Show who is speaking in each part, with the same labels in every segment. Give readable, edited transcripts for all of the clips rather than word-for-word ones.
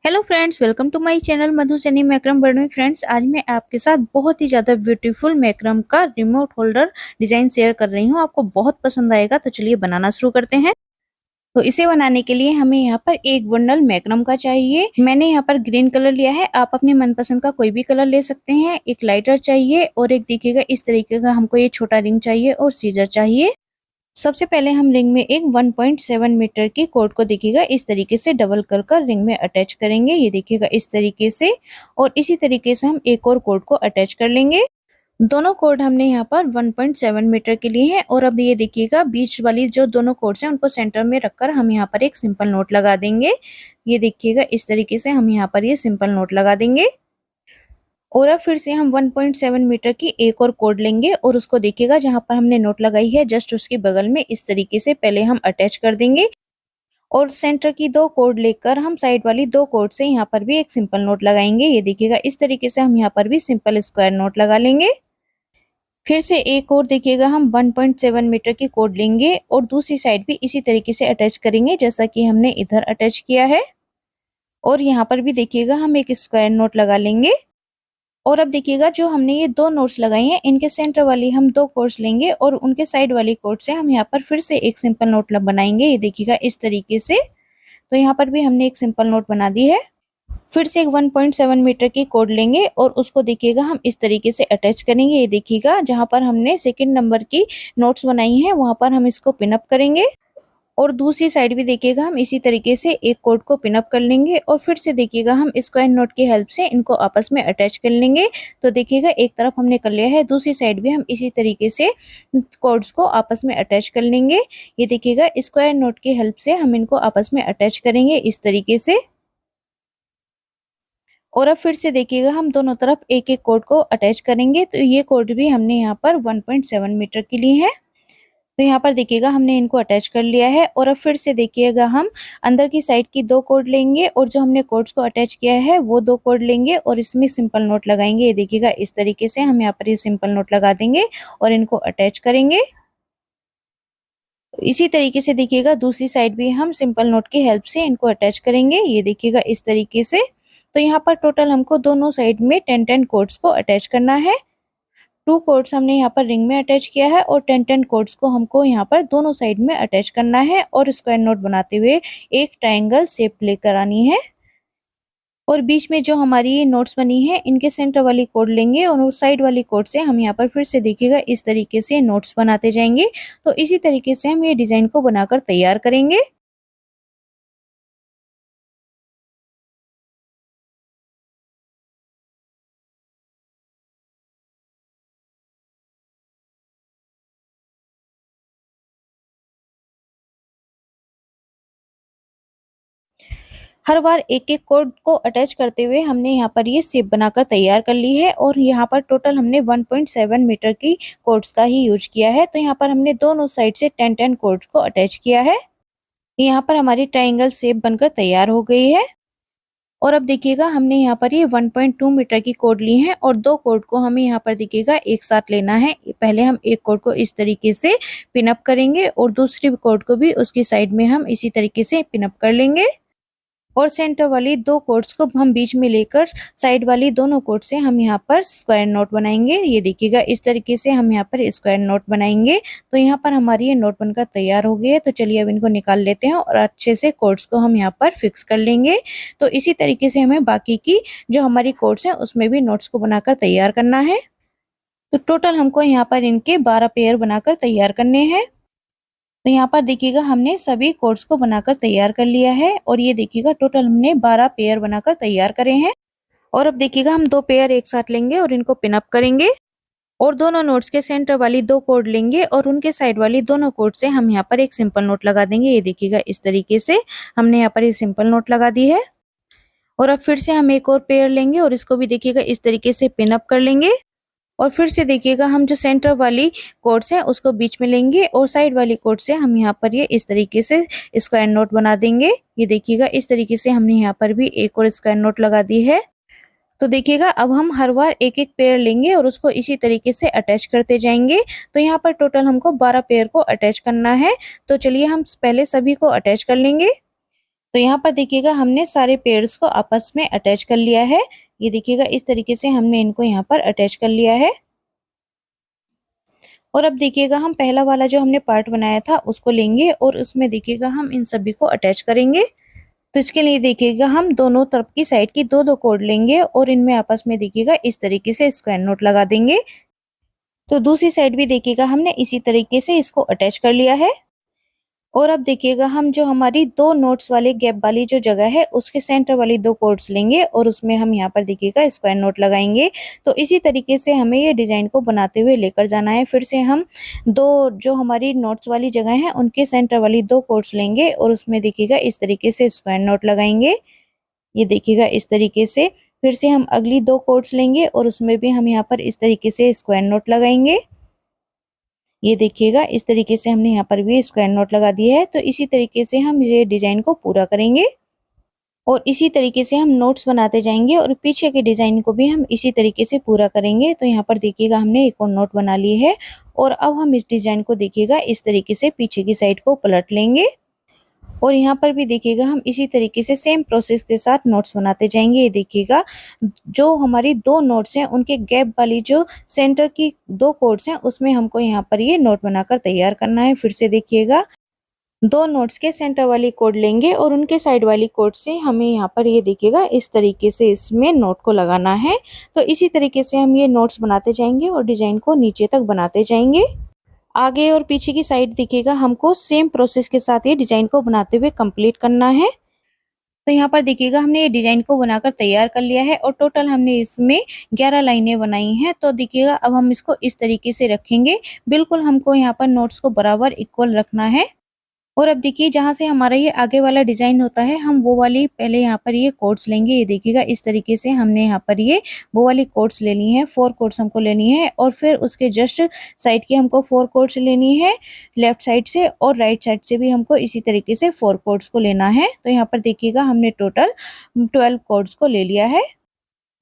Speaker 1: Hello friends, welcome to my channel Madhuchani macrame world में। Friends, आज मैं आपके साथ बहुत ही ज़्यादा ब्यूटीफुल मैक्रम का रिमोट होल्डर डिज़ाइन शेयर कर रही हूँ। आपको बहुत पसंद आएगा, तो चलिए बनाना शुरू करते हैं। तो इसे बनाने के लिए हमें यहाँ पर एक बंडल मैक्रम का चाहिए। मैंने यहाँ पर ग्रीन कलर लिया है, आप अपनी मनपसंद का कोई भी कलर ले सकते हैं। एक लाइटर चाहिए और एक देखिएगा इस तरीके का हमको ये छोटा रिंग चाहिए और सीजर चाहिए। सबसे पहले हम रिंग में एक 1.7 मीटर की कॉर्ड को देखिएगा इस तरीके से डबल कर कर रिंग में अटैच करेंगे। ये देखिएगा इस तरीके से, और इसी तरीके से हम एक और कॉर्ड को अटैच कर लेंगे। दोनों कॉर्ड हमने यहाँ पर 1.7 मीटर के लिए हैं। और अब ये देखिएगा बीच वाली जो दोनों कॉर्ड्स हैं उनको सेंटर में रखकर हम यहाँ पर एक सिंपल नोट लगा देंगे। ये देखिएगा इस तरीके से हम यहाँ पर ये सिंपल नोट लगा देंगे। और अब फिर से हम 1.7 मीटर की एक और कॉर्ड लेंगे और उसको देखिएगा जहां पर हमने नोट लगाई है जस्ट उसके बगल में इस तरीके से पहले हम अटैच कर देंगे। और सेंटर की दो कॉर्ड लेकर हम साइड वाली दो कॉर्ड से यहाँ पर भी एक सिंपल नोट लगाएंगे। ये देखिएगा इस तरीके से हम यहाँ पर भी सिंपल स्क्वायर नोट लगा लेंगे। फिर से एक और देखिएगा हम 1.7 मीटर की कॉर्ड लेंगे और दूसरी साइड भी इसी तरीके से अटैच करेंगे जैसा कि हमने इधर अटैच किया है। और यहाँ पर भी देखिएगा हम एक स्क्वायर नोट लगा लेंगे। और अब देखिएगा जो हमने ये दो नोट्स लगाई हैं इनके सेंटर वाली हम दो कॉर्ड्स लेंगे और उनके साइड वाली कॉर्ड से हम यहाँ पर फिर से एक सिंपल नोट बनाएंगे। ये देखिएगा इस तरीके से। तो यहाँ पर भी हमने एक सिंपल नोट बना दी है। फिर से एक 1.7 मीटर की कॉर्ड लेंगे और उसको देखिएगा हम इस तरीके से अटैच करेंगे। ये देखिएगा जहां पर हमने सेकंड नंबर की नोट्स बनाई हैं वहां पर हम इसको पिन अप करेंगे। और दूसरी साइड भी देखिएगा हम इसी तरीके से एक कॉर्ड को पिन अप कर लेंगे और फिर से देखिएगा हम स्क्वायर नोट की हेल्प से इनको आपस में अटैच कर लेंगे। तो देखिएगा एक तरफ हमने कर लिया है, दूसरी साइड भी हम इसी तरीके से कॉर्ड्स को आपस में अटैच कर लेंगे। ये देखिएगा स्क्वायर नोट की हेल्प से हम इनको आपस में अटैच करेंगे इस तरीके से। और अब फिर से देखिएगा हम दोनों तरफ एक एक कॉर्ड को अटैच करेंगे। तो ये कॉर्ड भी हमने यहाँ पर 1.7 मीटर के लिए है। तो यहाँ पर देखिएगा हमने इनको अटैच कर लिया है। और अब फिर से देखिएगा हम अंदर की साइड की दो कॉर्ड लेंगे और जो हमने कॉर्ड्स को अटैच किया है वो दो कॉर्ड लेंगे और इसमें सिंपल नोट लगाएंगे। ये देखिएगा इस तरीके से हम यहाँ पर ये सिंपल नोट लगा देंगे और इनको अटैच करेंगे। इसी तरीके से देखिएगा दूसरी साइड भी हम सिंपल नोट की हेल्प से इनको अटैच करेंगे। ये देखिएगा इस तरीके से। तो यहाँ पर टोटल हमको दोनों साइड में 10 कॉर्ड्स को अटैच करना है। 2 कॉर्ड्स हमने यहाँ पर रिंग में अटैच किया है और 10 कॉर्ड्स को हमको यहाँ पर दोनों साइड में अटैच करना है और स्क्वायर नोट बनाते हुए एक ट्रायंगल शेप लेकर आनी है। और बीच में जो हमारी ये नोट्स बनी है इनके सेंटर वाली कॉर्ड लेंगे और उस साइड वाली कॉर्ड से हम यहाँ पर फिर से देखिएगा इस तरीके से नोट्स बनाते जाएंगे। तो इसी तरीके से हम ये डिजाइन को बनाकर तैयार करेंगे। हर बार एक एक कॉर्ड को अटैच करते हुए हमने यहाँ पर ये शेप बनाकर तैयार कर ली है। और यहाँ पर टोटल हमने 1.7 मीटर की कॉर्ड्स का ही यूज किया है। तो यहाँ पर हमने दोनों साइड से 10 कॉर्ड्स को अटैच किया है। यहाँ पर हमारी ट्रायंगल शेप बनकर तैयार हो गई है। और अब देखिएगा हमने यहाँ पर ये 1.2 मीटर की कॉर्ड ली है और दो कॉर्ड को हमें यहाँ पर देखिएगा एक साथ लेना है। पहले हम एक कॉर्ड को इस तरीके से पिन अप करेंगे और दूसरी कॉर्ड को भी उसकी साइड में हम इसी तरीके से पिन अप कर लेंगे। और सेंटर वाली दो कॉर्ड्स को हम बीच में लेकर साइड वाली दोनों कॉर्ड से हम यहाँ पर स्क्वायर नोट बनाएंगे। ये देखिएगा इस तरीके से हम यहाँ पर स्क्वायर नोट बनाएंगे। तो यहाँ पर हमारी ये नोट बनकर तैयार हो गई है। तो चलिए अब इनको निकाल लेते हैं और अच्छे से कॉर्ड्स को हम यहाँ पर फिक्स कर लेंगे। तो इसी तरीके से हमें बाकी की जो हमारी कॉर्ड्स हैं उसमें भी नोट्स को बनाकर तैयार करना है। तो टोटल हमको यहाँ पर इनके 12 पेयर बनाकर तैयार करने हैं। तो यहाँ पर देखिएगा हमने सभी कॉर्ड्स को बनाकर तैयार कर लिया है और ये देखिएगा टोटल हमने 12 पेयर बनाकर तैयार करे हैं। और अब देखिएगा हम दो पेयर एक साथ लेंगे और इनको पिन अप करेंगे और दोनों नोट्स के सेंटर वाली दो कॉर्ड लेंगे और उनके साइड वाली दोनों कॉर्ड से हम यहाँ पर एक सिंपल नोट लगा देंगे। ये देखिएगा इस तरीके से हमने यहाँ पर ये सिंपल नोट लगा दी है। और अब फिर से हम एक और पेयर लेंगे और इसको भी देखिएगा इस तरीके से पिन अप कर लेंगे। और फिर से देखिएगा हम जो सेंटर वाली कॉर्ड्स है उसको बीच में लेंगे और साइड वाली कॉर्ड से हम यहाँ पर ये इस तरीके से स्क्वायर नोट बना देंगे। ये देखिएगा इस तरीके से हमने यहाँ पर भी एक और स्क्वायर नोट लगा दी है। तो देखिएगा अब हम हर बार एक एक पेयर लेंगे और उसको इसी तरीके से अटैच करते जाएंगे। तो यहाँ पर टोटल हमको 12 पेयर को अटैच करना है। तो चलिए हम पहले सभी को अटैच कर लेंगे। तो यहाँ पर देखिएगा हमने सारे पेयर्स को आपस में अटैच कर लिया है। ये देखिएगा इस तरीके से हमने इनको यहाँ पर अटैच कर लिया है। और अब देखिएगा हम पहला वाला जो हमने पार्ट बनाया था उसको लेंगे और उसमें देखिएगा हम इन सभी को अटैच करेंगे। तो इसके लिए देखिएगा हम दोनों तरफ की साइड की दो दो कॉर्ड लेंगे और इनमें आपस में देखिएगा इस तरीके से स्क्वायर नॉट लगा देंगे। तो दूसरी साइड भी देखिएगा हमने इसी तरीके से इसको अटैच कर लिया है। और अब देखिएगा हम जो हमारी दो नोट्स वाले गैप वाली जो जगह है उसके सेंटर वाली दो कॉर्ड्स लेंगे और उसमें हम यहाँ पर देखिएगा स्क्वायर नोट लगाएंगे। तो इसी तरीके से हमें ये डिजाइन को बनाते हुए लेकर जाना है। फिर से हम दो जो हमारी नोट्स वाली जगह है उनके सेंटर वाली दो कॉर्ड्स लेंगे और उसमें देखिएगा इस तरीके से स्क्वायर नोट लगाएंगे। ये देखिएगा इस तरीके से। फिर से हम अगली दो कॉर्ड्स लेंगे और उसमें भी हम यहाँ पर इस तरीके से स्क्वायर नोट लगाएंगे। ये देखिएगा इस तरीके से हमने यहाँ पर भी स्क्वायर नोट लगा दिया है। तो इसी तरीके से हम ये डिजाइन को पूरा करेंगे और इसी तरीके से हम नोट्स बनाते जाएंगे और पीछे के डिजाइन को भी हम इसी तरीके से पूरा करेंगे। तो यहाँ पर देखिएगा हमने एक और नोट बना ली है और अब हम इस डिजाइन को देखिएगा इस तरीके से पीछे की साइड को पलट लेंगे और यहाँ पर भी देखिएगा हम इसी तरीके से सेम प्रोसेस के साथ नोट्स बनाते जाएंगे। ये देखिएगा जो हमारी दो नोट्स हैं उनके गैप वाली जो सेंटर की दो कॉर्ड्स हैं उसमें हमको यहाँ पर ये नोट बनाकर तैयार करना है। फिर से देखिएगा दो नोट्स के सेंटर वाली कॉर्ड लेंगे और उनके साइड वाली कॉर्ड से हमें यहाँ पर ये देखिएगा इस तरीके से इसमें नोट को लगाना है। तो इसी तरीके से हम ये नोट्स बनाते जाएंगे और डिजाइन को नीचे तक बनाते जाएंगे। आगे और पीछे की साइड देखिएगा हमको सेम प्रोसेस के साथ ये डिजाइन को बनाते हुए कंप्लीट करना है। तो यहाँ पर देखिएगा हमने ये डिजाइन को बनाकर तैयार कर लिया है और टोटल हमने इसमें 11 लाइनें बनाई हैं। तो देखिएगा अब हम इसको इस तरीके से रखेंगे। बिल्कुल हमको यहाँ पर नोट्स को बराबर इक्वल रखना है। और अब देखिए जहाँ से हमारा ये आगे वाला डिजाइन होता है हम वो वाली पहले यहाँ पर ये कोट्स लेंगे। ये देखिएगा इस तरीके से हमने यहाँ पर ये वो वाली कोट्स लेनी है। 4 कोट्स हमको लेनी है और फिर उसके जस्ट साइड की हमको 4 कोट्स लेनी है लेफ्ट साइड से और राइट साइड से भी हमको इसी तरीके से 4 कोट्स को लेना है। तो यहाँ पर देखिएगा हमने टोटल 12 कोट्स को ले लिया है।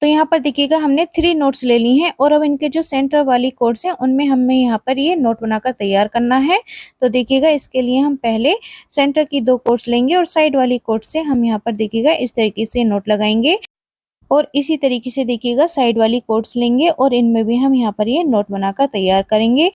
Speaker 1: तो यहाँ पर देखिएगा हमने 3 नोट्स ले ली हैं और अब इनके जो सेंटर वाली कॉर्ड्स हैं उनमें हमें यहाँ पर ये नोट बनाकर तैयार करना है। तो देखिएगा इसके लिए हम पहले सेंटर की दो कॉर्ड्स लेंगे और साइड वाली कॉर्ड से हम यहाँ पर देखिएगा इस तरीके से नोट लगाएंगे और इसी तरीके से देखिएगा साइड वाली कॉर्ड्स लेंगे और इनमें भी हम यहाँ पर ये नोट बनाकर तैयार करेंगे।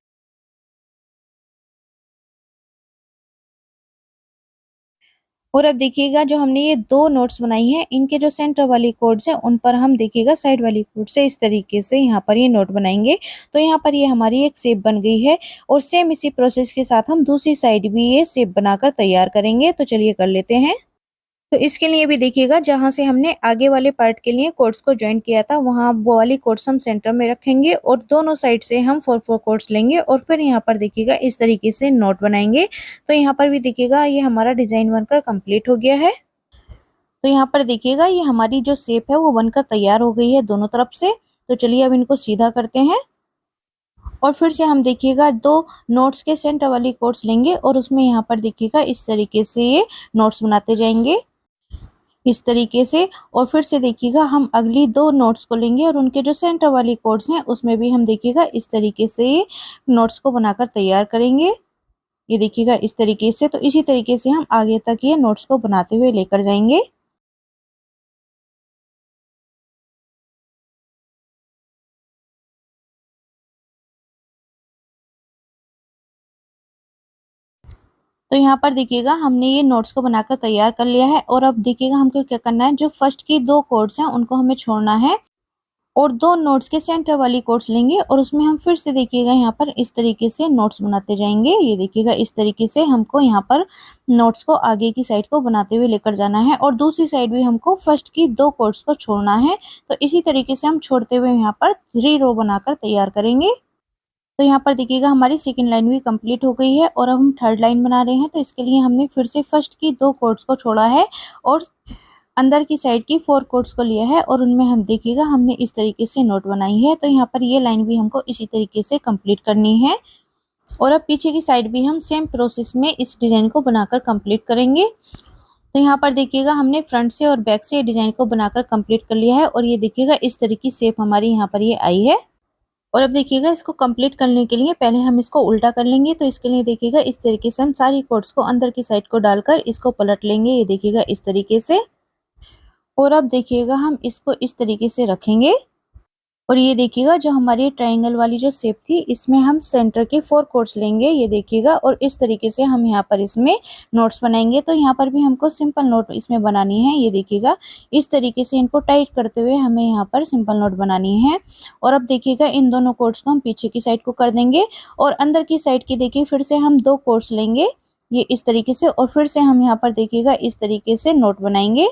Speaker 1: और अब देखिएगा जो हमने ये दो नोट्स बनाई हैं इनके जो सेंटर वाली कॉर्ड्स हैं उन पर हम देखिएगा साइड वाली कॉर्ड से इस तरीके से यहाँ पर ये नोट बनाएंगे। तो यहाँ पर ये हमारी एक शेप बन गई है और सेम इसी प्रोसेस के साथ हम दूसरी साइड भी ये शेप बनाकर तैयार करेंगे। तो चलिए कर लेते हैं। तो इसके लिए भी देखिएगा जहां से हमने आगे वाले पार्ट के लिए कोट्स को ज्वाइन किया था वहां वो वाली कोट्स हम सेंटर में रखेंगे और दोनों साइड से हम 4 कोट्स लेंगे और फिर यहाँ पर देखिएगा इस तरीके से नोट बनाएंगे। तो यहाँ पर भी देखिएगा ये हमारा डिजाइन बनकर कंप्लीट हो गया है। तो यहाँ पर देखिएगा ये हमारी जो शेप है वो बनकर तैयार हो गई है दोनों तरफ से। तो चलिए अब इनको सीधा करते हैं और फिर से हम देखिएगा दो नोट्स के सेंटर वाली कोट्स लेंगे और उसमें यहाँ पर देखिएगा इस तरीके से ये नोट्स बनाते जाएंगे इस तरीके से। और फिर से देखिएगा हम अगली दो नोट्स को लेंगे और उनके जो सेंटर वाली कॉर्ड्स हैं उसमें भी हम देखिएगा इस तरीके से ये नोट्स को बनाकर तैयार करेंगे। ये देखिएगा इस तरीके से। तो इसी तरीके से हम आगे तक ये नोट्स को बनाते हुए लेकर जाएंगे। तो यहाँ पर देखिएगा हमने ये नोट्स को बनाकर तैयार कर लिया है और अब देखिएगा हमको क्या करना है जो फर्स्ट की दो कॉर्ड्स हैं उनको हमें छोड़ना है और दो नोट्स के सेंटर वाली कॉर्ड्स लेंगे और उसमें हम फिर से देखिएगा यहाँ पर इस तरीके से नोट्स बनाते जाएंगे। ये देखिएगा इस तरीके से हमको यहाँ पर नोट्स को आगे की साइड को बनाते हुए लेकर जाना है और दूसरी साइड भी हमको फर्स्ट की दो कॉर्ड्स को छोड़ना है। तो इसी तरीके से हम छोड़ते हुए यहाँ पर 3 रो बनाकर तैयार करेंगे। तो यहाँ पर देखिएगा हमारी सेकंड लाइन भी कंप्लीट हो गई है और अब हम थर्ड लाइन बना रहे हैं। तो इसके लिए हमने फिर से फर्स्ट की दो कॉर्ड्स को छोड़ा है और अंदर की साइड की 4 कॉर्ड्स को लिया है और उनमें हम देखिएगा हमने इस तरीके से नोट बनाई है। तो यहाँ पर ये लाइन भी हमको इसी तरीके से कंप्लीट करनी है और अब पीछे की साइड भी हम सेम प्रोसेस में इस डिजाइन को बनाकर कंप्लीट करेंगे। तो यहाँ पर देखिएगा हमने फ्रंट से और बैक से डिजाइन को बनाकर कंप्लीट कर लिया है और ये देखिएगा इस तरह की शेप हमारी यहाँ पर ये आई है। और अब देखिएगा इसको कंप्लीट करने के लिए पहले हम इसको उल्टा कर लेंगे। तो इसके लिए देखिएगा इस तरीके से हम सारी कॉर्ड्स को अंदर की साइड को डालकर इसको पलट लेंगे। ये देखिएगा इस तरीके से। और अब देखिएगा हम इसको इस तरीके से रखेंगे और ये देखिएगा जो हमारी ट्रायंगल वाली जो शेप थी इसमें हम सेंटर के 4 कॉर्ड्स लेंगे। ये देखिएगा और इस तरीके से हम यहाँ पर इसमें नोट्स बनाएंगे। तो यहाँ पर भी हमको सिंपल नोट इसमें बनानी है। ये देखिएगा इस तरीके से इनको टाइट करते हुए हमें यहाँ पर सिंपल नोट बनानी है। और अब देखिएगा इन दोनों कॉर्ड्स को हम पीछे की साइड को कर देंगे और अंदर की साइड की देखिए फिर से हम 2 कॉर्ड्स लेंगे ये इस तरीके से और फिर से हम यहाँ पर देखिएगा इस तरीके से नोट बनाएंगे।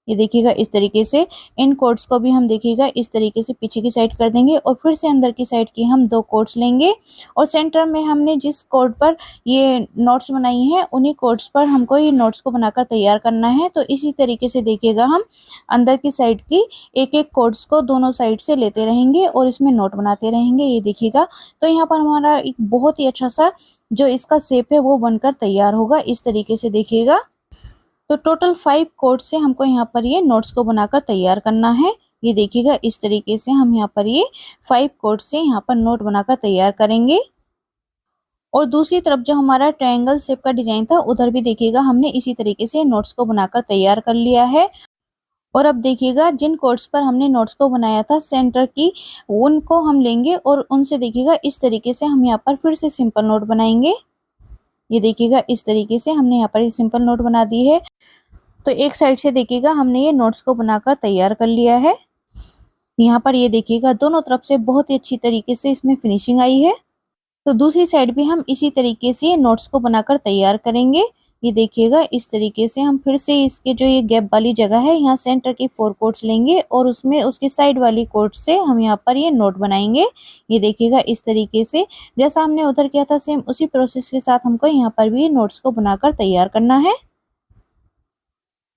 Speaker 1: ये देखिएगा इस तरीके से इन कॉर्ड्स को भी हम देखिएगा इस तरीके से पीछे की साइड कर देंगे और फिर से अंदर की साइड की हम 2 कॉर्ड्स लेंगे और सेंटर में हमने जिस कॉर्ड पर ये नोट्स बनाई हैं उन्हीं कॉर्ड्स पर हमको ये नोट्स को बनाकर तैयार करना है। तो इसी तरीके से देखिएगा हम अंदर की साइड की एक कॉर्ड्स को दोनों साइड से लेते रहेंगे और इसमें नोट बनाते रहेंगे। ये देखिएगा तो यहाँ पर हमारा एक बहुत ही अच्छा सा जो इसका शेप है वो बनकर तैयार होगा। इस तरीके से देखिएगा तो टोटल 5 कॉर्ड्स से हमको यहाँ पर ये नोट्स को बनाकर तैयार करना है। ये देखिएगा इस तरीके से हम यहाँ पर ये 5 कॉर्ड्स से यहाँ पर नोट बनाकर तैयार करेंगे। और दूसरी तरफ जो हमारा ट्रायंगल शेप का डिजाइन था उधर भी देखिएगा हमने इसी तरीके से नोट्स को बनाकर तैयार कर लिया है। और अब देखिएगा जिन कॉर्ड्स पर हमने नोट्स को बनाया था सेंटर की उनको हम लेंगे और उनसे देखिएगा इस तरीके से हम यहाँ पर फिर से सिंपल नोट बनाएंगे। ये देखिएगा इस तरीके से हमने यहाँ पर ये सिंपल नोट बना दी है। तो एक साइड से देखिएगा हमने ये नोट्स को बनाकर तैयार कर लिया है। यहाँ पर ये देखिएगा दोनों तरफ से बहुत ही अच्छी तरीके से इसमें फिनिशिंग आई है। तो दूसरी साइड भी हम इसी तरीके से नोट्स को बनाकर तैयार करेंगे। ये देखिएगा इस तरीके से हम फिर से इसके जो ये गैप वाली जगह है यहाँ सेंटर की 4 कॉर्ड्स लेंगे और उसमें उसकी साइड वाली कॉर्ड से हम यहाँ पर ये नोट बनाएंगे। ये देखिएगा इस तरीके से जैसा हमने उधर किया था सेम उसी प्रोसेस के साथ हमको यहाँ पर भी नोट्स को बनाकर तैयार करना है।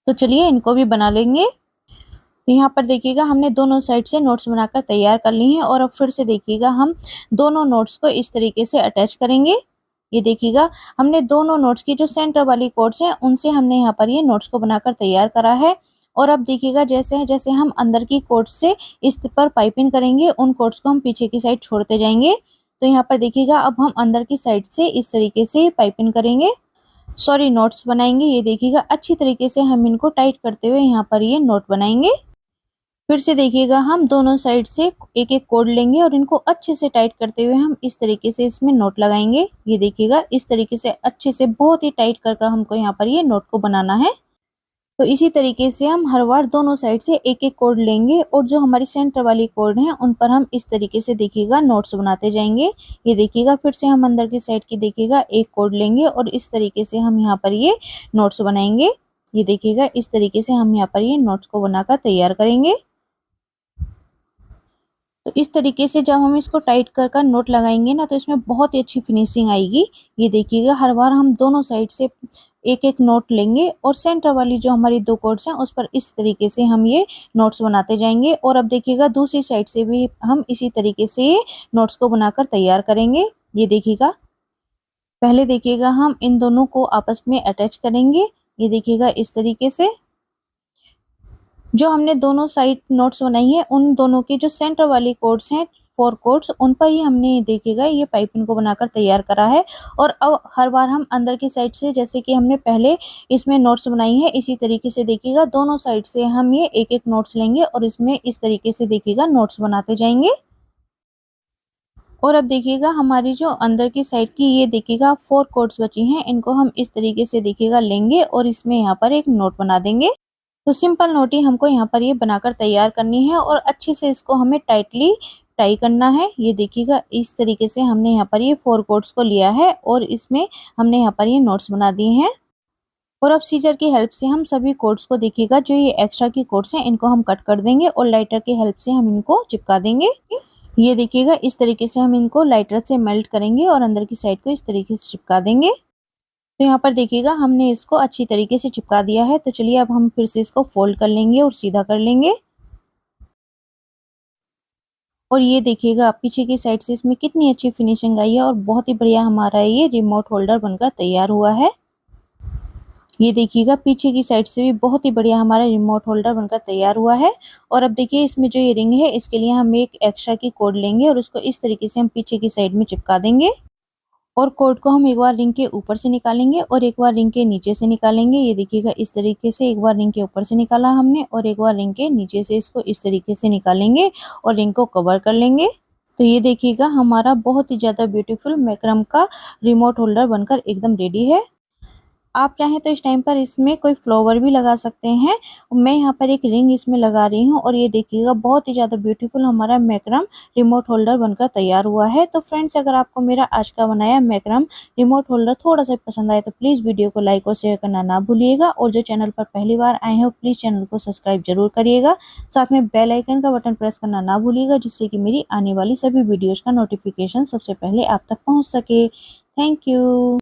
Speaker 1: तो चलिए इनको भी बना लेंगे। तो यहाँ पर देखिएगा हमने दोनों साइड से नोट्स बनाकर तैयार कर ली हैं और अब फिर से देखिएगा हम दोनों नोट्स को इस तरीके से अटैच करेंगे। ये देखिएगा हमने दोनों नोट्स की जो सेंटर वाली कॉर्ड्स हैं उनसे हमने यहाँ पर ये नोट्स को बनाकर तैयार करा है। और अब देखिएगा जैसे जैसे हम अंदर की कॉर्ड्स से इस पर पाइपिंग करेंगे उन कॉर्ड्स को हम पीछे की साइड छोड़ते जाएंगे। तो यहाँ पर देखिएगा अब हम अंदर की साइड से इस तरीके से पाइपिंग करेंगे नोट्स बनाएंगे। ये देखिएगा अच्छी तरीके से हम इनको टाइट करते हुए यहाँ पर ये नोट बनाएंगे। फिर से देखिएगा हम दोनों साइड से एक कॉर्ड लेंगे और इनको अच्छे से टाइट करते हुए हम इस तरीके से इसमें नोट लगाएंगे। ये देखिएगा इस तरीके से अच्छे से बहुत ही टाइट कर हमको यहाँ पर ये नोट को बनाना है। तो इसी तरीके से हम हर बार दोनों साइड से एक कॉर्ड लेंगे और जो हमारी सेंटर वाली कॉर्ड है उन पर हम इस तरीके से देखिएगा नोट्स बनाते जाएंगे। ये देखिएगा फिर से हम अंदर की साइड की देखिएगा एक कॉर्ड लेंगे और इस तरीके से हम यहाँ पर ये नोट्स बनाएंगे। ये देखिएगा इस तरीके से हम यहाँ पर ये नोट्स को बनाकर तैयार करेंगे। तो इस तरीके से जब हम इसको टाइट कर नोट लगाएंगे ना तो इसमें बहुत ही अच्छी फिनिशिंग आएगी। ये देखिएगा हर बार हम दोनों साइड से एक नोट लेंगे और सेंटर वाली जो हमारी 2 कॉर्ड्स हैं उस पर इस तरीके से हम ये नोट्स बनाते जाएंगे। और अब देखिएगा दूसरी साइड से भी हम इसी तरीके से ये नोट्स को बनाकर तैयार करेंगे। ये देखिएगा पहले देखिएगा हम इन दोनों को आपस में अटैच करेंगे। ये देखिएगा इस तरीके से जो हमने दोनों साइड नोट्स बनाई है उन दोनों के जो सेंटर वाली कॉर्ड्स हैं 4 कॉर्ड्स उन पर ही हमने देखिएगा ये पाइपिंग को बनाकर तैयार करा है। और अब हर बार हम अंदर की साइड से जैसे कि हमने पहले इसमें नोट्स बनाई है इसी तरीके से देखिएगा दोनों साइड से हम ये एक नोट्स लेंगे और इसमें इस तरीके से देखिएगा नोट्स बनाते जाएंगे। और अब देखिएगा हमारी जो अंदर की साइड की ये देखिएगा 4 कॉर्ड्स बची हैं इनको हम इस तरीके से देखिएगा लेंगे और इसमें यहाँ पर एक नोट बना देंगे। तो सिंपल नोट ही हमको यहाँ पर ये बनाकर तैयार करनी है और अच्छे से इसको हमें टाइटली टाई करना है। ये देखिएगा इस तरीके से हमने यहाँ पर ये 4 कॉर्ड्स को लिया है और इसमें हमने यहाँ पर ये नोट्स बना दिए हैं। और अब सीजर की हेल्प से हम सभी कॉर्ड्स को देखिएगा जो ये एक्स्ट्रा की कॉर्ड्स हैं इनको हम कट कर देंगे और लाइटर की हेल्प से हम इनको चिपका देंगे। ये देखिएगा इस तरीके से हम इनको लाइटर से मेल्ट करेंगे और अंदर की साइड को इस तरीके से चिपका देंगे। तो यहाँ पर देखिएगा हमने इसको अच्छी तरीके से चिपका दिया है। तो चलिए अब हम फिर से इसको फोल्ड कर लेंगे और सीधा कर लेंगे। और ये देखिएगा पीछे की साइड से इसमें कितनी अच्छी फिनिशिंग आई है और बहुत ही बढ़िया हमारा ये रिमोट होल्डर बनकर तैयार हुआ है। ये देखिएगा पीछे की साइड से भी बहुत ही बढ़िया हमारा रिमोट होल्डर बनकर तैयार हुआ है। और अब देखिए इसमें जो ये रिंग है इसके लिए हम एक एक्स्ट्रा की कॉर्ड लेंगे और उसको इस तरीके से हम पीछे की साइड में चिपका देंगे। और कॉर्ड को हम एक बार रिंग के ऊपर से निकालेंगे और एक बार रिंग के नीचे से निकालेंगे। ये देखिएगा इस तरीके से एक बार रिंग के ऊपर से निकाला हमने और एक बार रिंग के नीचे से इसको इस तरीके से निकालेंगे और रिंग को कवर कर लेंगे। तो ये देखिएगा हमारा बहुत ही ज़्यादा ब्यूटीफुल मैक्रम का रिमोट होल्डर बनकर एकदम रेडी है। आप चाहें तो इस टाइम पर इसमें कोई फ्लावर भी लगा सकते हैं। मैं यहाँ पर एक रिंग इसमें लगा रही हूँ और ये देखिएगा बहुत ही ज़्यादा ब्यूटीफुल हमारा मैक्रम रिमोट होल्डर बनकर तैयार हुआ है। तो फ्रेंड्स अगर आपको मेरा आज का बनाया मैक्रम रिमोट होल्डर थोड़ा सा पसंद आए तो प्लीज़ वीडियो को लाइक और शेयर करना ना भूलिएगा। और जो चैनल पर पहली बार आए हैं प्लीज़ चैनल को सब्सक्राइब जरूर करिएगा। साथ में बेल आइकन का बटन प्रेस करना ना भूलिएगा जिससे कि मेरी आने वाली सभी वीडियोज़ का नोटिफिकेशन सबसे पहले आप तक पहुँच सके। Thank you.